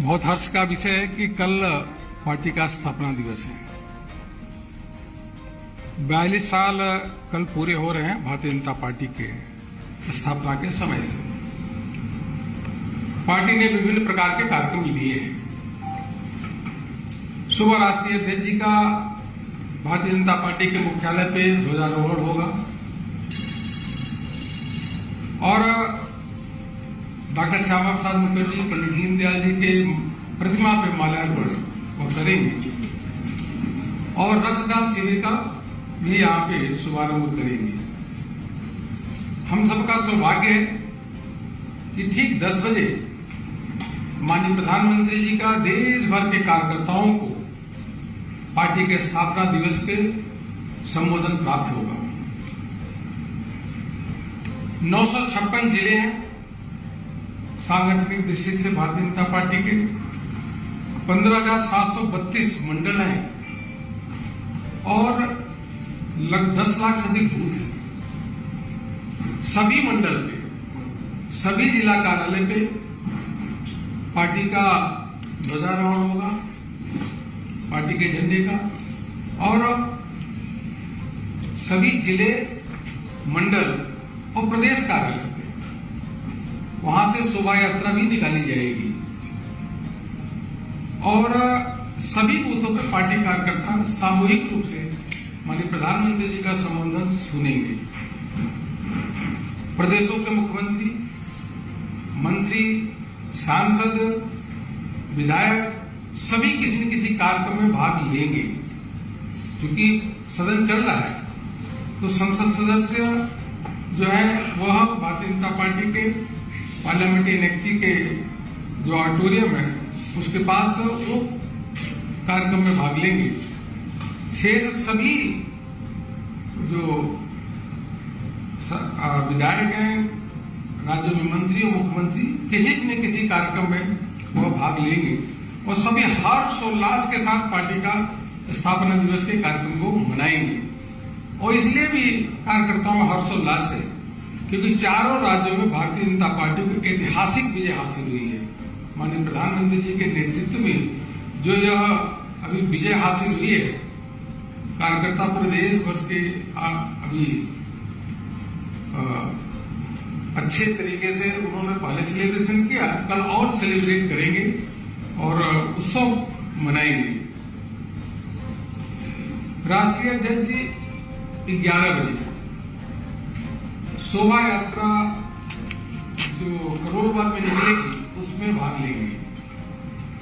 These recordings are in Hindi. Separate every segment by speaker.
Speaker 1: बहुत हर्ष का विषय है कि कल पार्टी का स्थापना दिवस है। 42 साल कल पूरे हो रहे हैं भारतीय जनता पार्टी के स्थापना के समय से। पार्टी ने विभिन्न प्रकार के कार्यक्रम लिए हैं। सुबह राष्ट्रीय अध्यक्ष जी का भारतीय जनता पार्टी के मुख्यालय पे ध्वजारोहण होगा और डॉक्टर श्यामा प्रसाद मुखर्जी, पंडित दीनदयाल जी के प्रतिमा पे माल्यार्पण वो करेंगे और रक्तदान शिविर का भी यहाँ पे शुभारंभ करेंगे। हम सबका सौभाग्य है कि ठीक 10 बजे माननीय प्रधानमंत्री जी का देश भर के कार्यकर्ताओं को पार्टी के स्थापना दिवस के संबोधन प्राप्त होगा। 956 जिले हैं सांगठनिक दृष्टि से भारतीय जनता पार्टी के, 15,732 मंडल हैं और लगभग 10 लाख से अधिक बूथ हैं। सभी मंडल पे, सभी जिला कार्यालय पे पार्टी का ध्वजारोहण होगा, पार्टी के झंडे का, और सभी जिले, मंडल और प्रदेश कार्यालय पे वहां से शोभा यात्रा भी निकाली जाएगी और सभी बूथों पर पार्टी कार्यकर्ता सामूहिक रूप से माननीय प्रधानमंत्री जी का संबोधन सुनेंगे। प्रदेशों के मुख्यमंत्री, मंत्री, सांसद, विधायक सभी किसी न किसी कार्यक्रम में भाग लेंगे। क्योंकि सदन चल रहा है तो संसद सदस्य जो है वह भारतीय जनता पार्टी के पार्लियामेंट्री एनेक्सी के जो ऑडिटोरियम है उसके पास वो कार्यक्रम में भाग लेंगे। शेष सभी जो विधायक हैं, राज्यों में मंत्री और मुख्यमंत्री किसी न किसी कार्यक्रम में वह भाग लेंगे और सभी हर्षोल्लास के साथ पार्टी का स्थापना दिवस के कार्यक्रम को मनाएंगे। और इसलिए भी कार्यकर्ताओं में हर्षोल्लास है क्योंकि चारों राज्यों में भारतीय जनता पार्टी को ऐतिहासिक विजय हासिल हुई है। माननीय प्रधानमंत्री जी के नेतृत्व में जो यह अभी विजय हासिल हुई है, कार्यकर्ता पूरे देश भर के अभी अच्छे तरीके से उन्होंने पहले सेलिब्रेशन किया, कल और सेलिब्रेट करेंगे और उत्सव मनाएंगे। राष्ट्रीय अध्यक्ष जी 11 बजे शोभा यात्रा जो करोल बाग में निकलेगी उसमें भाग लेंगे।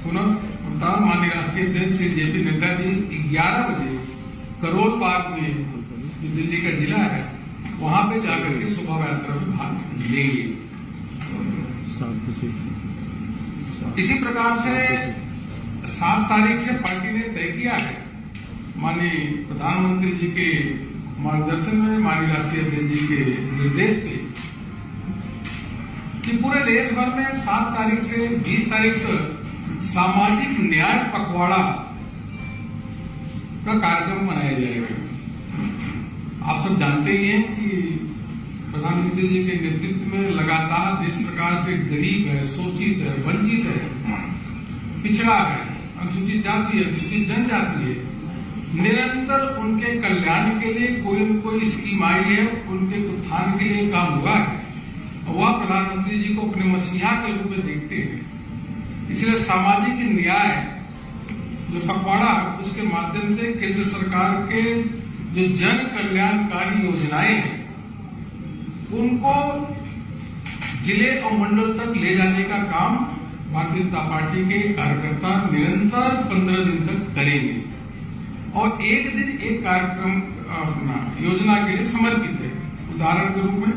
Speaker 1: पुनः प्रधान माननीय राष्ट्रीय अध्यक्ष श्री जेपी नड्डा जी 11 बजे करोल बाग में जो दिल्ली का जिला है वहां पे जाकर के शोभा यात्रा में भाग लेंगे। इसी प्रकार से 7 तारीख से पार्टी ने तय किया है माननीय प्रधानमंत्री जी के मार्गदर्शन में, माननीय राष्ट्रीय अध्यक्ष जी के निर्देश पे कि पूरे देश भर में 7 तारीख से 20 तारीख तक सामाजिक न्याय पखवाड़ा का कार्यक्रम मनाया जाएगा। आप सब जानते ही हैं कि प्रधानमंत्री जी के नेतृत्व में लगातार जिस प्रकार से गरीब है, शोषित है, वंचित है, पिछड़ा है, अनुसूचित जाति है, अनुसूचित जनजाति है, निरंतर उनके कल्याण के लिए कोई न कोई स्कीम आई है, उनके उत्थान के लिए काम हुआ है। वह प्रधानमंत्री जी को अपने मसीहा के रूप में देखते हैं। इसलिए सामाजिक न्याय जो पखवाड़ा उसके माध्यम से केंद्र सरकार के जो जन कल्याणकारी योजनाएं हैं उनको जिले और मंडल तक ले जाने का काम भारतीय जनता पार्टी के कार्यकर्ता निरंतर 15 दिन तक करेंगे और एक दिन एक कार्यक्रम योजना के लिए समर्पित है। उदाहरण के रूप में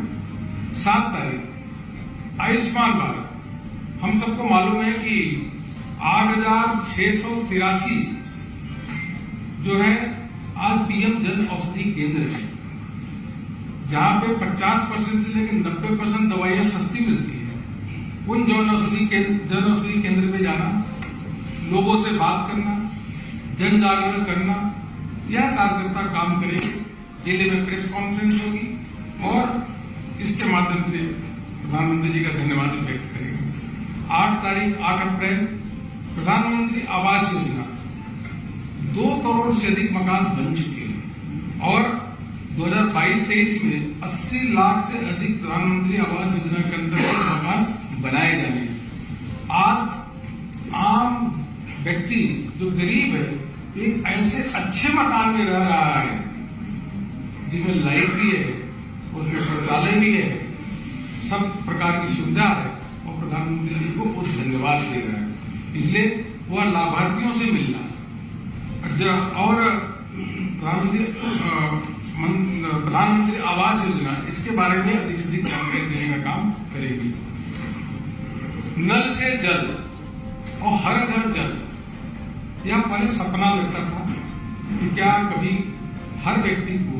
Speaker 1: 7 तारीख आयुष्मान भारत, हम सबको मालूम है कि 8,683 जो है आज पीएम जन औषधि केंद्र है जहां पे 50% से लेकर 90% दवाइयां सस्ती मिलती है। उन जन औषधि केंद्र पे जाना, लोगों से बात करना, जन जागरण करना, यह कार्यकर्ता काम करेंगे। जिले में प्रेस कॉन्फ्रेंस होगी और इसके माध्यम से प्रधानमंत्री जी का धन्यवाद व्यक्त करेंगे। 8 अप्रैल प्रधानमंत्री आवास योजना 2 करोड़ से अधिक मकान बन चुके हैं और 2022-23 में 80 लाख से अधिक प्रधानमंत्री आवास योजना के अंतर्गत मकान बनाए जाने। आज आम व्यक्ति जो गरीब है एक ऐसे अच्छे मकान में रह रहा है जिसमें लाइट भी है, उसमें शौचालय भी है, सब प्रकार की सुविधा है और प्रधानमंत्री जी को बहुत धन्यवाद दे रहा है। इसलिए वह लाभार्थियों से मिलना और प्रधानमंत्री आवास योजना इसके बारे में अधिक से अधिक जानकारी देने का काम करेगी। नल से जल और हर घर जल, यह पहले सपना लगता था कि क्या कभी हर व्यक्ति को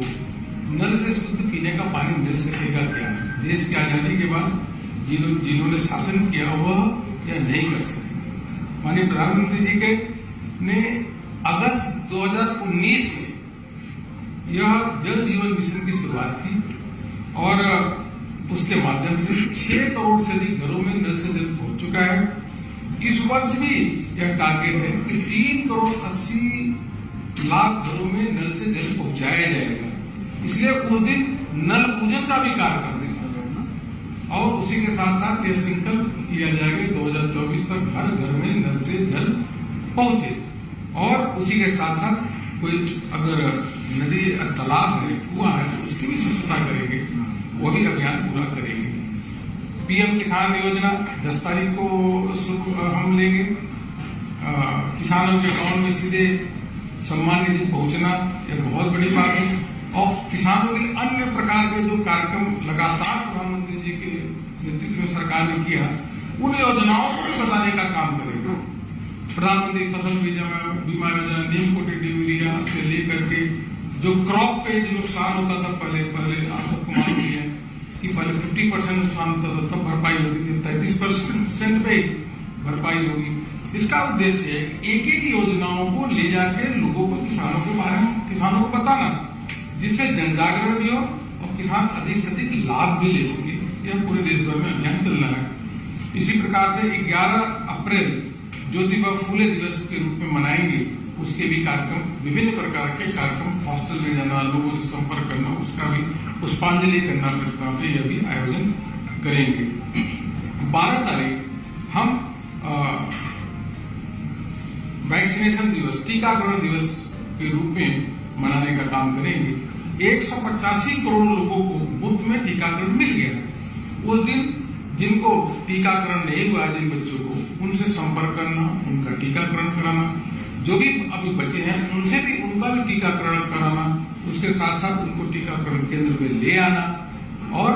Speaker 1: नल से शुद्ध पीने का पानी मिल सकेगा क्या। देश की आजादी के बाद जिन्होंने शासन किया वह यह नहीं कर सके। माननीय प्रधानमंत्री जी के ने अगस्त 2019 में यह जल जीवन मिशन की शुरुआत की और उसके माध्यम से 6 करोड़ से अधिक घरों में नल से जल पहुंच चुका है। इस वर्ष भी यह टारगेट है कि 3 करोड़ 80 लाख घरों में नल से जल पहुंचाया जाएगा। इसलिए उस दिन नल पूजन का भी कार्यक्रम देगा और उसी के साथ साथ यह संकल्प किया जाएगा 2024 तक हर घर में नल से जल पहुंचे और उसी के साथ साथ कोई अगर नदी तालाब है, कुआं है तो उसकी भी स्वच्छता करेंगे, वो भी अभियान पूरा करेंगे। पीएम किसान योजना 10 तारीख को हम लेंगे। किसानों के अकाउंट में सीधे सम्मान निधि पहुंचना यह बहुत बड़ी बात है और किसानों के लिए अन्य प्रकार के जो कार्यक्रम लगातार प्रधानमंत्री जी के नेतृत्व में सरकार ने किया उन योजनाओं को भी बताने का काम करेगा। प्रधानमंत्री फसल बीमा योजना, नीम कोटेड यूरिया से लेकर के जो क्रॉप पे जो नुकसान होता था पहले आप सबको मालूम है कि पहले 50% नुकसान होता था, तब भरपाई होती थी, 33% पे भरपाई होगी। इसका उद्देश्य है कि एक एक योजनाओं को ले जाके लोगों को, किसानों के बारे में किसानों को बताना, जिससे जनजागरण भी हो और किसान अधिक से अधिक लाभ भी ले सके। यह पूरे देश भर में अभियान चलना है। इसी प्रकार से 11 अप्रैल ज्योतिबा फूले दिवस के रूप में मनाएंगे, उसके भी कार्यक्रम, विभिन्न प्रकार के कार्यक्रम, हॉस्टल में जाना, लोगों से संपर्क करना, उसका भी पुष्पांजलि करना प्रतिमा पे यह भी आयोजन करेंगे। 12 तारीख हम वैक्सीनेशन दिवस, टीकाकरण दिवस के रूप में मनाने का काम करेंगे। 185 करोड़ लोगों को मुफ्त में टीकाकरण मिल गया। उस दिन जिनको टीकाकरण नहीं हुआ, जिन बच्चों को, उनसे संपर्क करना, उनका टीकाकरण कराना, जो भी अभी बचे हैं उनसे भी उनका भी टीकाकरण कराना, उसके साथ साथ उनको टीकाकरण केंद्र में ले आना और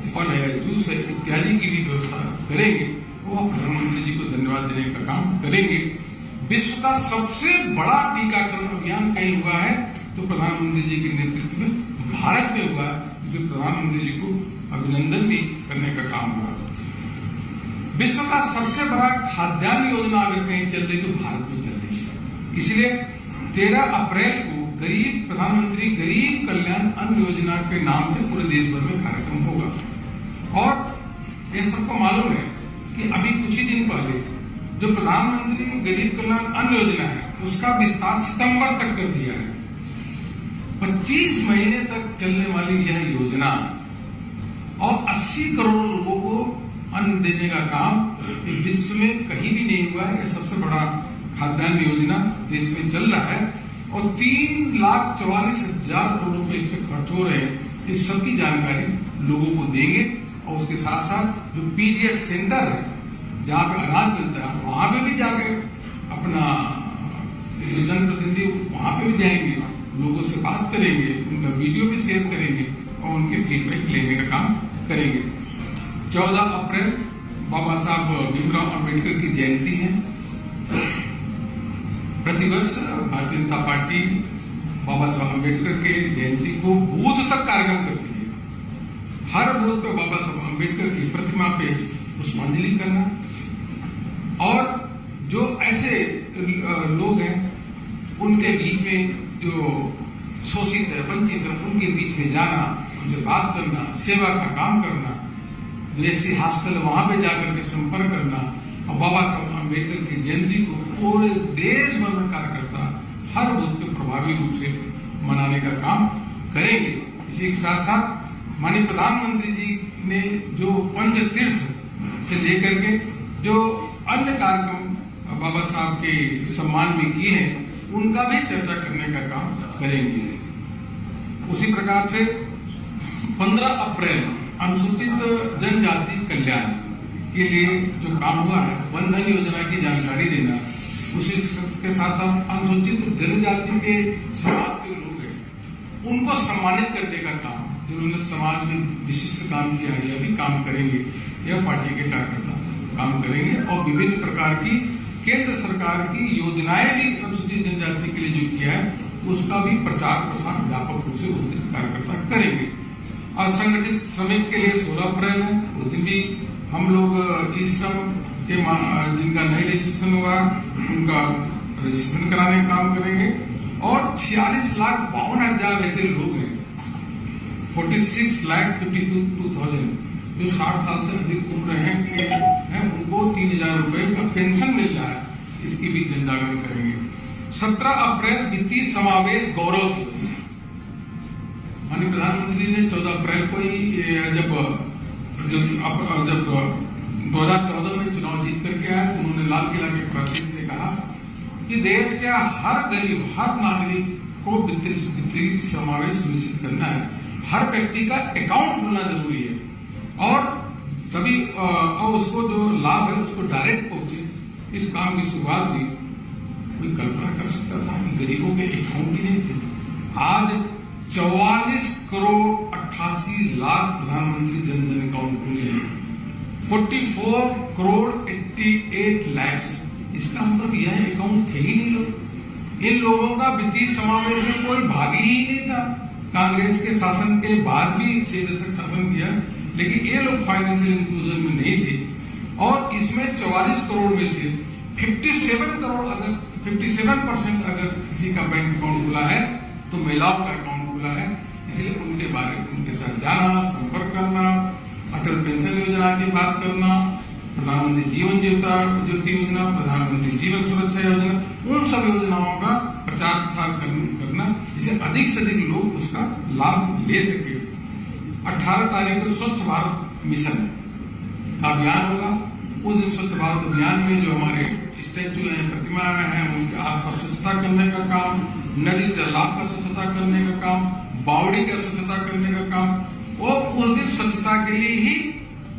Speaker 1: फल है, जूस है इत्यादि की भी व्यवस्था करेंगे। वो प्रधानमंत्री जी को धन्यवाद देने का काम करेंगे। विश्व का सबसे बड़ा टीकाकरण अभियान कहीं हुआ है तो प्रधानमंत्री जी के नेतृत्व में भारत में हुआ, जो प्रधानमंत्री जी को अभिनंदन भी करने का काम हुआ। विश्व का सबसे बड़ा खाद्यान्न योजना अगर कहीं चल रही तो भारत में चल रही है। इसलिए 13 अप्रैल को प्रधानमंत्री गरीब कल्याण अन्न योजना के नाम से पूरे देश भर में कार्यक्रम होगा। और ये सबको मालूम है कि अभी कुछ ही दिन पहले जो प्रधानमंत्री गरीब कल्याण अन्न योजना है उसका विस्तार सितंबर तक कर दिया है। 25 महीने तक चलने वाली यह योजना और 80 करोड़ लोगों को अन्न देने का काम विश्व में कहीं भी नहीं हुआ है। यह सबसे बड़ा खाद्यान्न योजना देश में चल रहा है और 3,44,000 करोड़ रुपए इसमें खर्च हो रहे हैं। इस सबकी जानकारी लोगों को देंगे और उसके साथ साथ जो पीडीएस सेंटर है जहाँ पे अनाज मिलता है वहां पे भी जाके अपना जो जनप्रतिनिधि वहां पे भी जाएंगे, लोगों से बात करेंगे, उनका वीडियो भी शेयर करेंगे और उनके फीडबैक लेने का काम करेंगे। 14 अप्रैल बाबा साहब भीमराव अंबेडकर की जयंती है। प्रतिवर्ष भारतीय जनता पार्टी बाबा साहब अंबेडकर के जयंती को बूथ तक कार्यक्रम करती है। हर बूथ पे बाबा साहब अंबेडकर की प्रतिमा पे पुष्पांजलि करना और जो ऐसे लोग हैं उनके बीच में जो शोषित है, वंचित है, उनके बीच में जाना, उनसे बात करना, सेवा का काम करना, जैसे हॉस्टल वहां पे जाकर के संपर्क करना और बाबा साहब अम्बेडकर की जयंती को पूरे देश भर में कार्यकर्ता हर बूथ पे प्रभावी रूप से मनाने का काम करेंगे। इसी के साथ साथ माननीय प्रधानमंत्री जी ने जो पंच तीर्थ से लेकर के जो अन्य कार्यक्रम बाबा साहब के सम्मान में किए हैं, उनका भी चर्चा करने का काम करेंगे। उसी प्रकार से 15 अप्रैल अनुसूचित जनजाति कल्याण के लिए जो काम हुआ है, वनधन योजना की जानकारी देना, उसी के साथ साथ अनुसूचित जनजाति के समाज के लोग हैं, उनको सम्मानित करने का काम, जिन्होंने समाज में विशिष्ट काम किया है, यह भी काम करेंगे। यह पार्टी के कार्यकर्ता काम करेंगे और विभिन्न प्रकार की केंद्र सरकार की योजनाएं भी अनुसूचित जनजाति के लिए जो किया है, उसका भी प्रचार प्रसार व्यापक रूप से उस दिन कार्यकर्ता करेंगे। असंगठित श्रमिक के लिए 16 अप्रैल है, उस दिन भी हम लोग ई श्रम के जिनका नई रजिस्ट्रेशन हुआ उनका रजिस्ट्रेशन कराने का काम करेंगे। और 46,52,000 ऐसे लोग हैं, 46,52,000 जो 60 साल से अधिक उम्र हैं, उनको 3,000 रुपए का पेंशन मिल रहा है, इसकी भी जन जागरण करेंगे। 17 अप्रैल वित्तीय समावेश गौरव दिवस। माननीय प्रधानमंत्री ने 14 अप्रैल को ही जब 2014 में चुनाव जीत करके आए, उन्होंने लाल किला के प्राचीन से कहा कि देश के हर गरीब, हर नागरिक को वित्तीय समावेश सुनिश्चित करना है, हर व्यक्ति का अकाउंट होना जरूरी है और तभी और उसको जो लाभ है उसको डायरेक्ट पहुंचे। इस काम की शुरुआत हुई, कोई कल्पना कर सकता था कि गरीबों के अकाउंट ही नहीं थे। आज 44 करोड़ 88 लाख प्रधानमंत्री जन धन अकाउंट खुले हैं, 44 करोड़ 88 लाख। इसका मतलब यह अकाउंट थे ही नहीं लोग। इन लोगों का वित्तीय समावेश में कोई भागी ही नहीं था। कांग्रेस के शासन के बाद भी 6 दशक शासन किया, लेकिन ये लोग फाइनेंशियल इंक्लूजन में नहीं थे। और इसमें 44 करोड़ में से 57% अगर किसी का बैंक अकाउंट खुला है तो महिलाओं का अकाउंट खुला है। इसलिए उनके बारे में उनके साथ जाना, संपर्क करना, अटल पेंशन योजना की बात करना, प्रधानमंत्री जीवन ज्योति योजना, प्रधानमंत्री जीवन सुरक्षा योजना, उन सब योजनाओं का प्रचार प्रसार करना, जिससे अधिक से अधिक लोग उसका लाभ ले सके। 18 तारीख को स्वच्छ भारत मिशन का अभियान होगा। उस दिन स्वच्छ भारत अभियान में जो हमारे स्टैचू है, प्रतिमा है, उनके आसपास स्वच्छता करने का काम, नदी तालाब का स्वच्छता करने का काम, बावड़ी का स्वच्छता करने का काम, और उस दिन स्वच्छता के लिए ही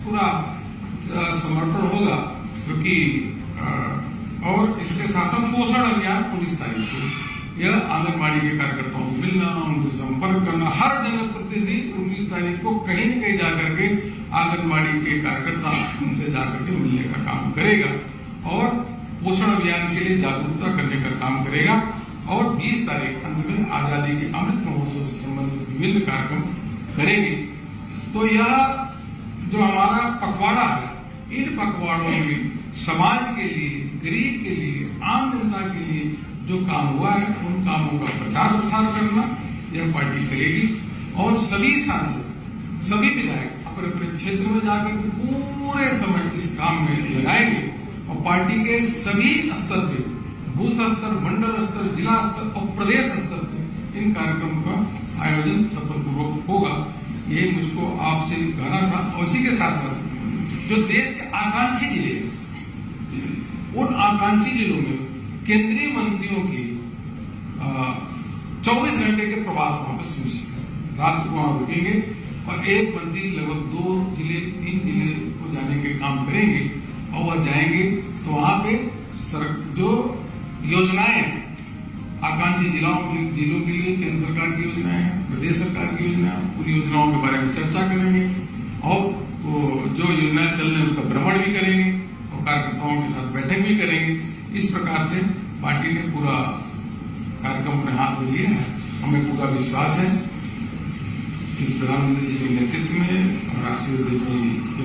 Speaker 1: पूरा समर्पण होगा। क्योंकि और इसके साथ साथ पोषण अभियान 19 तारीख को, यह आंगनबाड़ी के कार्यकर्ताओं से मिलना, उनसे संपर्क करना, हर जनप्रतिनिधि 19 तारीख को कहीं न कहीं जाकर के आंगनबाड़ी के कार्यकर्ता उनसे जाकर के मिलने का काम करेगा और पोषण अभियान के लिए जागरूकता करने का काम करेगा। और 20 तारीख अंत में आजादी के अमृत महोत्सव से संबंधित विभिन्न कार्यक्रम करेंगे। तो यह जो हमारा पखवाड़ा है, इन पखवाड़ों में समाज के लिए, गरीब के लिए, आम जनता के लिए जो काम हुआ है, उन कामों का प्रचार प्रसार करना यह पार्टी करेगी। और सभी सांसद, सभी विधायक अपने अपने क्षेत्र में जाकर पूरे समय इस काम में लगाएंगे और पार्टी के सभी स्तर पे, बूथ स्तर, मंडल स्तर, जिला स्तर और प्रदेश स्तर पे इन कार्यक्रमों का आयोजन सफलपूर्वक होगा। ये मुझको आपसे कहना था। और इसी के साथ साथ जो देश के आकांक्षी जिले, उन आकांक्षी जिलों में केंद्रीय मंत्रियों की 24 घंटे के प्रवास वहां पर सुनिश्चित, रात को वहां रुकेंगे और एक मंत्री लगभग 2 जिले 3 जिले को जाने के काम करेंगे और वह जाएंगे तो वहां पे जो योजनाएं आकांक्षी जिलों के लिए केंद्र सरकार की योजनाएं, प्रदेश सरकार की योजनाएं, उन योजनाओं के बारे में चर्चा करेंगे और जो योजनाएं चल रही है उसका भ्रमण भी करेंगे और कार्यकर्ताओं के साथ बैठक भी करेंगे। इस प्रकार से पार्टी ने पूरा कार्यक्रम अपने हाथ में लिया है। हमें पूरा विश्वास है कि प्रधानमंत्री जी के नेतृत्व में, राष्ट्रीय अध्यक्ष जी के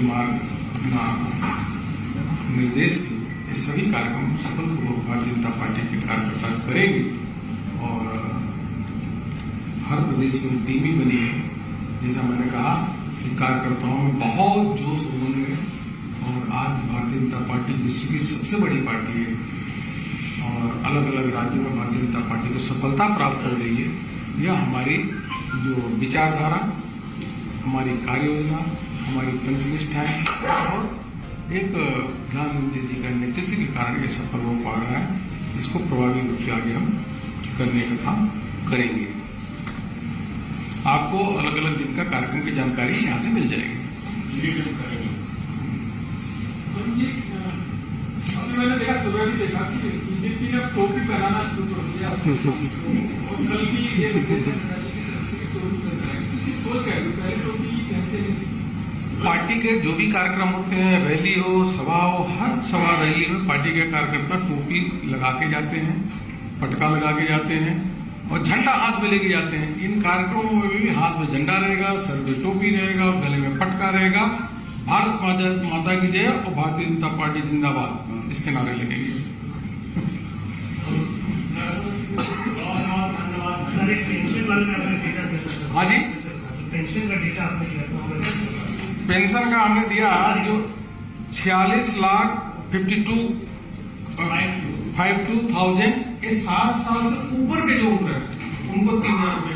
Speaker 1: निर्देश के ये सभी कार्यक्रम सफलपूर्वक भारतीय जनता पार्टी के कार्यकर्ता करेंगे। और हर प्रदेश में टीम ही बनी है। जैसा मैंने कहा कि कार्यकर्ताओं में बहुत जोश उमंग है और आज भारतीय जनता पार्टी विश्व की सबसे बड़ी पार्टी है और अलग अलग राज्यों में भारतीय जनता पार्टी को सफलता प्राप्त हो रही है। यह हमारी जो विचारधारा, हमारी कार्य योजना, हमारी पंचनिष्ठाएं और एक प्रधानमंत्री जी का नेतृत्व के कारण यह सफल हो पा रहा है। इसको प्रभावी रूप से आगे हम करने का काम करेंगे। आपको अलग अलग दिन का कार्यक्रम की जानकारी यहाँ से मिल जाएगी।
Speaker 2: मैंने देखा, सुबह भी देखा कि बीजेपी ने टोपी पहनाना शुरू कर दिया और कल भी ये सोच है पहले टोपी कहते हैं।
Speaker 1: पार्टी के जो भी कार्यक्रम होते हैं, रैली हो, सभा हो, हर सभा रैली में पार्टी के कार्यकर्ता टोपी लगा के जाते हैं, पटका लगा के जाते हैं और झंडा हाथ में लेके जाते हैं। इन कार्यक्रमों में भी हाथ में झंडा रहेगा, सर में टोपी रहेगा और गले में पटका रहेगा। भारत माता की जय और भारतीय जनता पार्टी जिंदाबाद, इसके नारे लगेंगे। हाँ जी,
Speaker 3: पेंशन का डेटा आपने दिया,
Speaker 1: पेंशन का हमने दिया जो 46,52,000 ये 60 साल से ऊपर के जो उम्र है उनको 3,000 रुपये